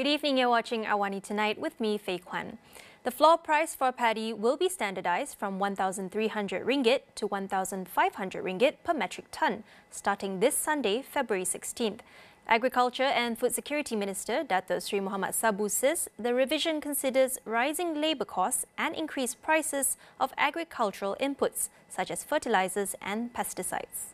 Good evening, you're watching AWANI Tonight with me, Faye Kwan. The floor price for paddy will be standardized from 1,300 ringgit to 1,500 ringgit per metric ton, starting this Sunday, February 16th. Agriculture and Food Security Minister Dato' Sri Muhammad Sabu says the revision considers rising labour costs and increased prices of agricultural inputs such as fertilizers and pesticides.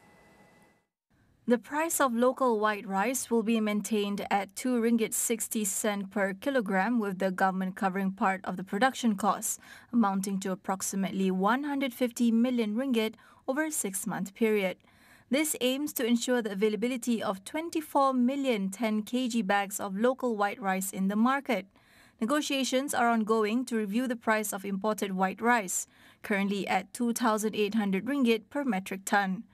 The price of local white rice will be maintained at 2 ringgit 60 cent per kilogram, with the government covering part of the production costs, amounting to approximately 150 million ringgit over a 6-month period. This aims to ensure the availability of 24 million 10 kg bags of local white rice in the market. Negotiations are ongoing to review the price of imported white rice, currently at 2,800 ringgit per metric ton.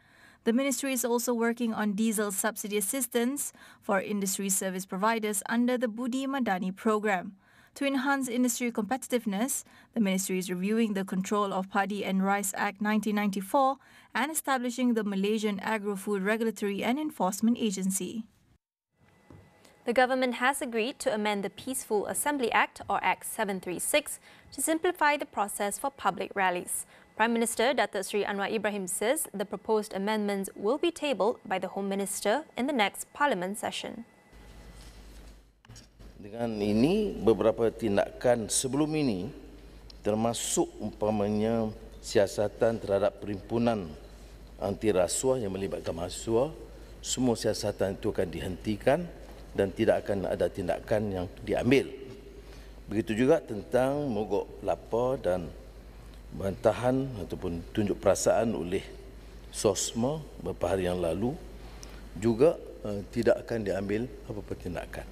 The ministry is also working on diesel subsidy assistance for industry service providers under the Budi Madani program. To enhance industry competitiveness, the ministry is reviewing the Control of Paddy and Rice Act 1994 and establishing the Malaysian Agro-Food Regulatory and Enforcement Agency. The government has agreed to amend the Peaceful Assembly Act, or Act 736, to simplify the process for public rallies. Prime Minister Dato' Sri Anwar Ibrahim says the proposed amendments will be tabled by the Home Minister in the next Parliament session. Dengan ini, beberapa tindakan sebelum ini, termasuk umpamanya siasatan terhadap perhimpunan anti rasuah yang melibatkan mahasiswa, semua siasatan itu akan dihentikan dan tidak akan ada tindakan yang diambil. Begitu juga tentang mogok lapor dan bantahan ataupun tunjuk perasaan oleh SOSMA beberapa hari yang lalu juga tidak akan diambil apa-apa tindakan.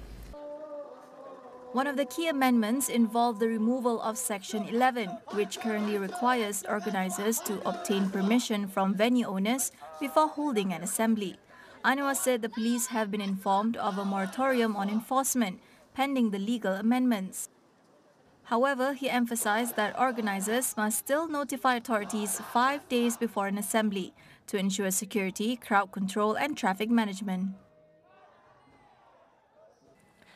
One of the key amendments involved the removal of Section 11, which currently requires organisers to obtain permission from venue owners before holding an assembly. Anwar said the police have been informed of a moratorium on enforcement pending the legal amendments. However, he emphasized that organisers must still notify authorities 5 days before an assembly to ensure security, crowd control and traffic management.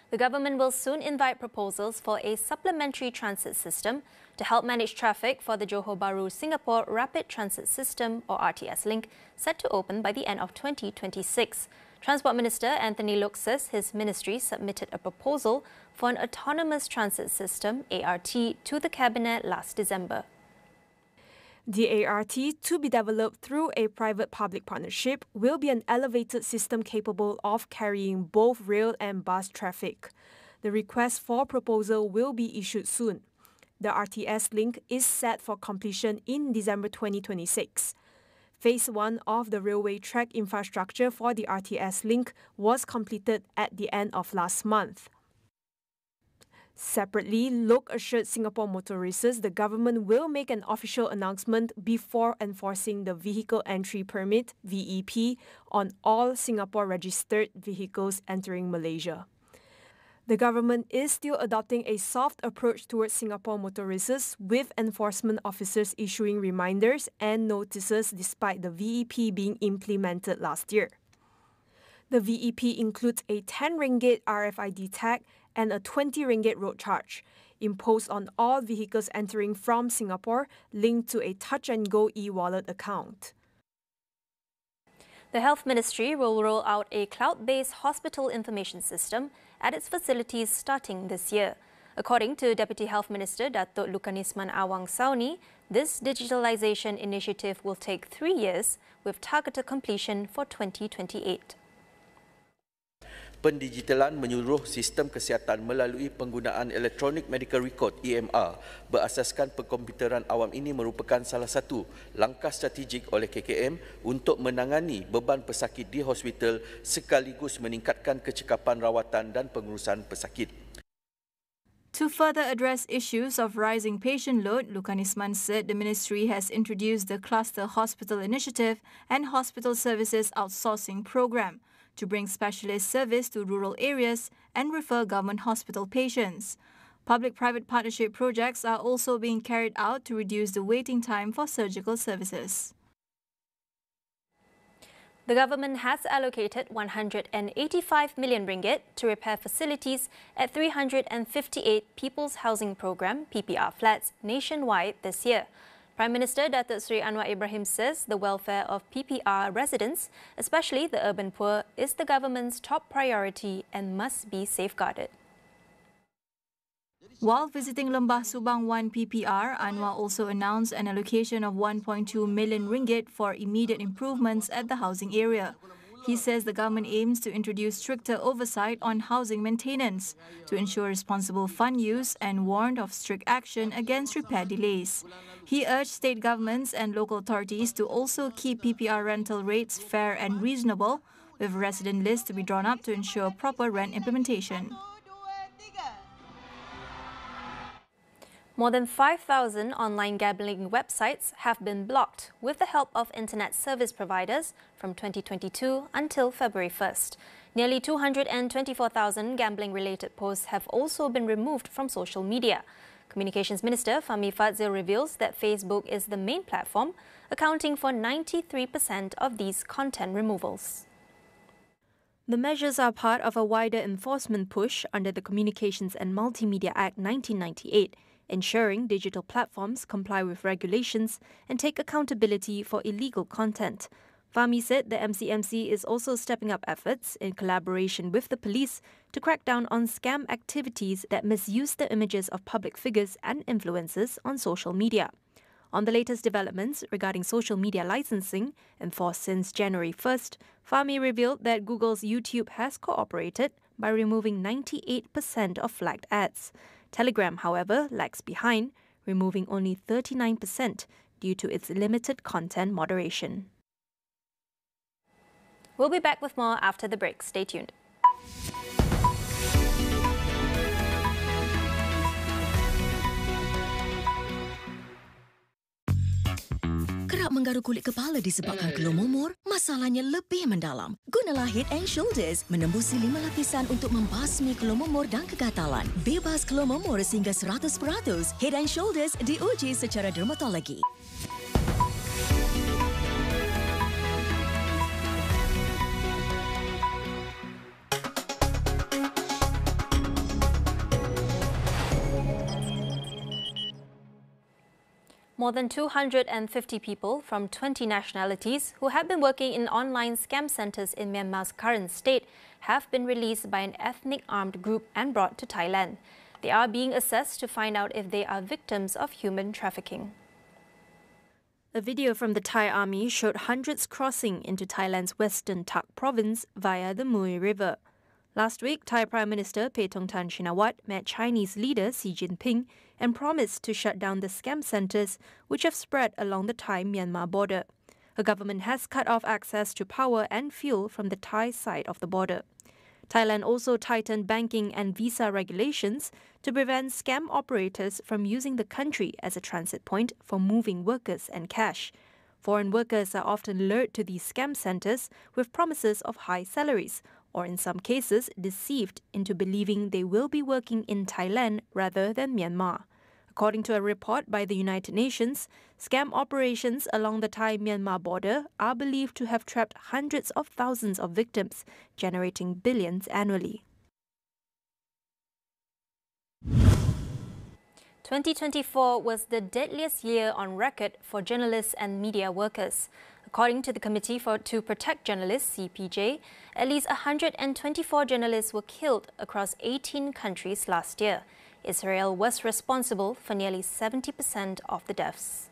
The government will soon invite proposals for a supplementary transit system to help manage traffic for the Johor Bahru Singapore Rapid Transit System, or RTS link, set to open by the end of 2026. Transport Minister Anthony Loke says his ministry submitted a proposal for an autonomous transit system, ART, to the Cabinet last December. The ART, to be developed through a private-public partnership, will be an elevated system capable of carrying both rail and bus traffic. The request for proposal will be issued soon. The RTS link is set for completion in December 2026. Phase 1 of the railway track infrastructure for the RTS link was completed at the end of last month. Separately, Loke assured Singapore motorists the government will make an official announcement before enforcing the Vehicle Entry Permit (VEP) on all Singapore-registered vehicles entering Malaysia. The government is still adopting a soft approach towards Singapore motorists, with enforcement officers issuing reminders and notices despite the VEP being implemented last year. The VEP includes a 10 ringgit RFID tag and a 20 ringgit road charge, imposed on all vehicles entering from Singapore linked to a touch-and-go e-wallet account. The Health Ministry will roll out a cloud-based hospital information system at its facilities starting this year. According to Deputy Health Minister Datuk Lukanisman Awang Sauni, this digitalization initiative will take 3 years, with targeted completion for 2028. Pendigitalan menyeluruh sistem kesihatan melalui penggunaan Electronic Medical Record (EMR) berasaskan perkomputeran awam ini merupakan salah satu langkah strategik oleh KKM untuk menangani beban pesakit di hospital sekaligus meningkatkan kecekapan rawatan dan pengurusan pesakit. To further address issues of rising patient load, Lukanisman said the ministry has introduced the Cluster Hospital Initiative and Hospital Services Outsourcing Program to bring specialist service to rural areas and refer government hospital patients. Public-private partnership projects are also being carried out to reduce the waiting time for surgical services. The government has allocated 185 million ringgit to repair facilities at 358 People's Housing Programme (PPR) flats nationwide this year. Prime Minister Datuk Seri Anwar Ibrahim says the welfare of PPR residents, especially the urban poor, is the government's top priority and must be safeguarded. While visiting Lembah Subang 1 PPR, Anwar also announced an allocation of 1.2 million ringgit for immediate improvements at the housing area. He says the government aims to introduce stricter oversight on housing maintenance to ensure responsible fund use and warned of strict action against repair delays. He urged state governments and local authorities to also keep PPR rental rates fair and reasonable, with resident lists to be drawn up to ensure proper rent implementation. More than 5,000 online gambling websites have been blocked with the help of internet service providers from 2022 until February 1st. Nearly 224,000 gambling-related posts have also been removed from social media. Communications Minister Fahmi Fadzil reveals that Facebook is the main platform, accounting for 93% of these content removals. The measures are part of a wider enforcement push under the Communications and Multimedia Act 1998, ensuring digital platforms comply with regulations and take accountability for illegal content. Fahmi said the MCMC is also stepping up efforts in collaboration with the police to crack down on scam activities that misuse the images of public figures and influencers on social media. On the latest developments regarding social media licensing, enforced since January 1st, Fahmi revealed that Google's YouTube has cooperated by removing 98% of flagged ads. Telegram, however, lags behind, removing only 39% due to its limited content moderation. We'll be back with more after the break. Stay tuned. Kerap menggaru kulit kepala disebabkan keluh mumur, masalahnya lebih mendalam. Gunalah Head & Shoulders menembusi 5 lapisan untuk membasmi keluh mumur dan kegatalan. Bebas keluh mumur sehingga 100%. Head & Shoulders diuji secara dermatologi. More than 250 people from 20 nationalities who have been working in online scam centres in Myanmar's current state have been released by an ethnic armed group and brought to Thailand. They are being assessed to find out if they are victims of human trafficking. A video from the Thai army showed hundreds crossing into Thailand's western Tak province via the Mui River. Last week, Thai Prime Minister Paetongtarn Shinawatra met Chinese leader Xi Jinping and promised to shut down the scam centres which have spread along the Thai-Myanmar border. The government has cut off access to power and fuel from the Thai side of the border. Thailand also tightened banking and visa regulations to prevent scam operators from using the country as a transit point for moving workers and cash. Foreign workers are often lured to these scam centres with promises of high salaries, or in some cases deceived into believing they will be working in Thailand rather than Myanmar. According to a report by the United Nations, scam operations along the Thai-Myanmar border are believed to have trapped hundreds of thousands of victims, generating billions annually. 2024 was the deadliest year on record for journalists and media workers. According to the Committee to Protect Journalists, CPJ, at least 124 journalists were killed across 18 countries last year. Israel was responsible for nearly 70% of the deaths.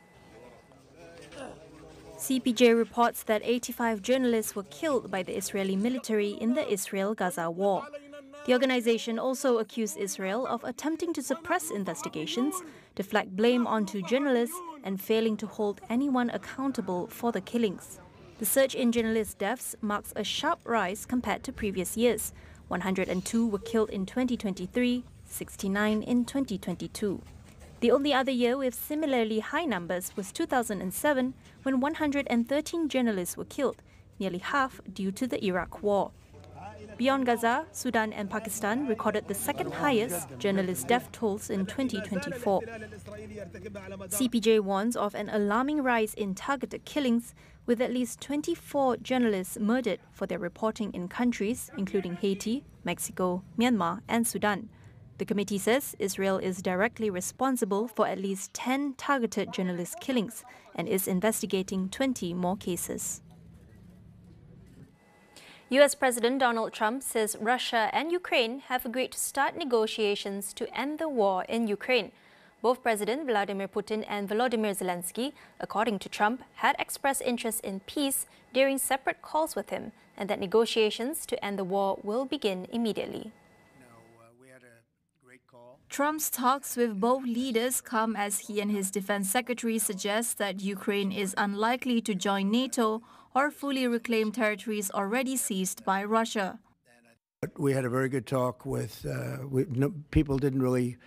CPJ reports that 85 journalists were killed by the Israeli military in the Israel-Gaza war. The organization also accused Israel of attempting to suppress investigations, deflect blame onto journalists, and failing to hold anyone accountable for the killings. The surge in journalist deaths marks a sharp rise compared to previous years. 102 were killed in 2023, 69 in 2022. The only other year with similarly high numbers was 2007, when 113 journalists were killed, nearly half due to the Iraq War. Beyond Gaza, Sudan and Pakistan recorded the second highest journalist death tolls in 2024. CPJ warns of an alarming rise in targeted killings, with at least 24 journalists murdered for their reporting in countries including Haiti, Mexico, Myanmar and Sudan. The committee says Israel is directly responsible for at least 10 targeted journalist killings and is investigating 20 more cases. US President Donald Trump says Russia and Ukraine have agreed to start negotiations to end the war in Ukraine. Both President Vladimir Putin and Volodymyr Zelensky, according to Trump, had expressed interest in peace during separate calls with him, and that negotiations to end the war will begin immediately. Trump's talks with both leaders come as he and his defense secretary suggest that Ukraine is unlikely to join NATO or fully reclaim territories already seized by Russia. We had a very good talk with, people didn't really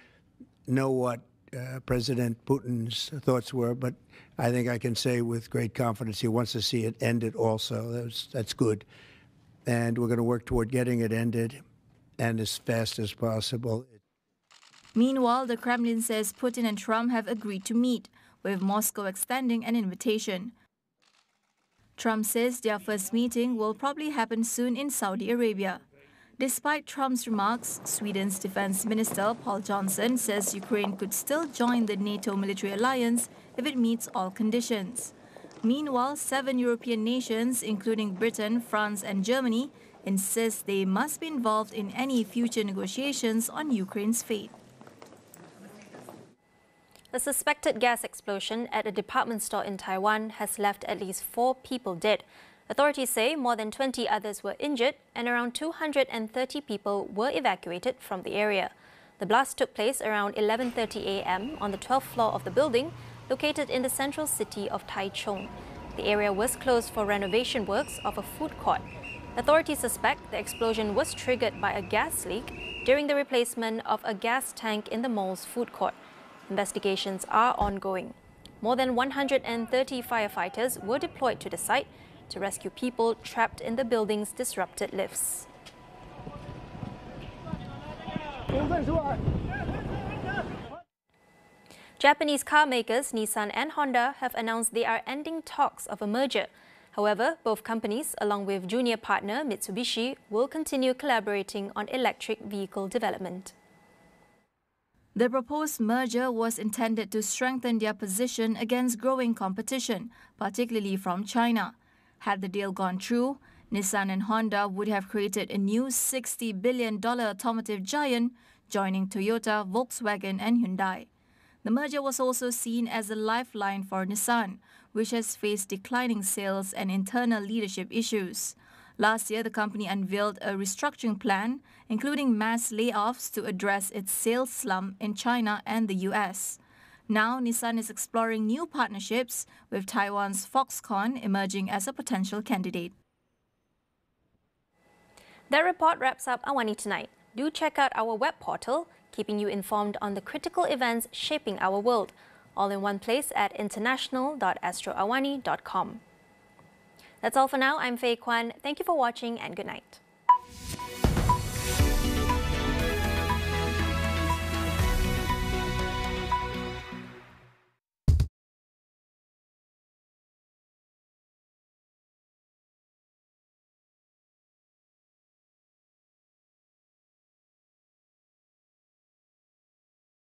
know what President Putin's thoughts were, but I think I can say with great confidence he wants to see it ended also. That's good. And we're going to work toward getting it ended and as fast as possible. Meanwhile, the Kremlin says Putin and Trump have agreed to meet, with Moscow extending an invitation. Trump says their first meeting will probably happen soon in Saudi Arabia. Despite Trump's remarks, Sweden's Defense Minister Paul Johnson says Ukraine could still join the NATO military alliance if it meets all conditions. Meanwhile, 7 European nations, including Britain, France and Germany, insist they must be involved in any future negotiations on Ukraine's fate. A suspected gas explosion at a department store in Taiwan has left at least 4 people dead. Authorities say more than 20 others were injured and around 230 people were evacuated from the area. The blast took place around 11:30 a.m. on the 12th floor of the building, located in the central city of Taichung. The area was closed for renovation works of a food court. Authorities suspect the explosion was triggered by a gas leak during the replacement of a gas tank in the mall's food court. Investigations are ongoing. More than 130 firefighters were deployed to the site to rescue people trapped in the building's disrupted lifts. Japanese car makers Nissan and Honda have announced they are ending talks of a merger. However, both companies, along with junior partner Mitsubishi, will continue collaborating on electric vehicle development. The proposed merger was intended to strengthen their position against growing competition, particularly from China. Had the deal gone through, Nissan and Honda would have created a new $60 billion automotive giant, joining Toyota, Volkswagen and Hyundai. The merger was also seen as a lifeline for Nissan, which has faced declining sales and internal leadership issues. Last year, the company unveiled a restructuring plan, including mass layoffs to address its sales slump in China and the US. Now, Nissan is exploring new partnerships, with Taiwan's Foxconn emerging as a potential candidate. That report wraps up AWANI Tonight. Do check out our web portal, keeping you informed on the critical events shaping our world, all in one place at international.astroawani.com. That's all for now. I'm Faye Kwan. Thank you for watching and good night.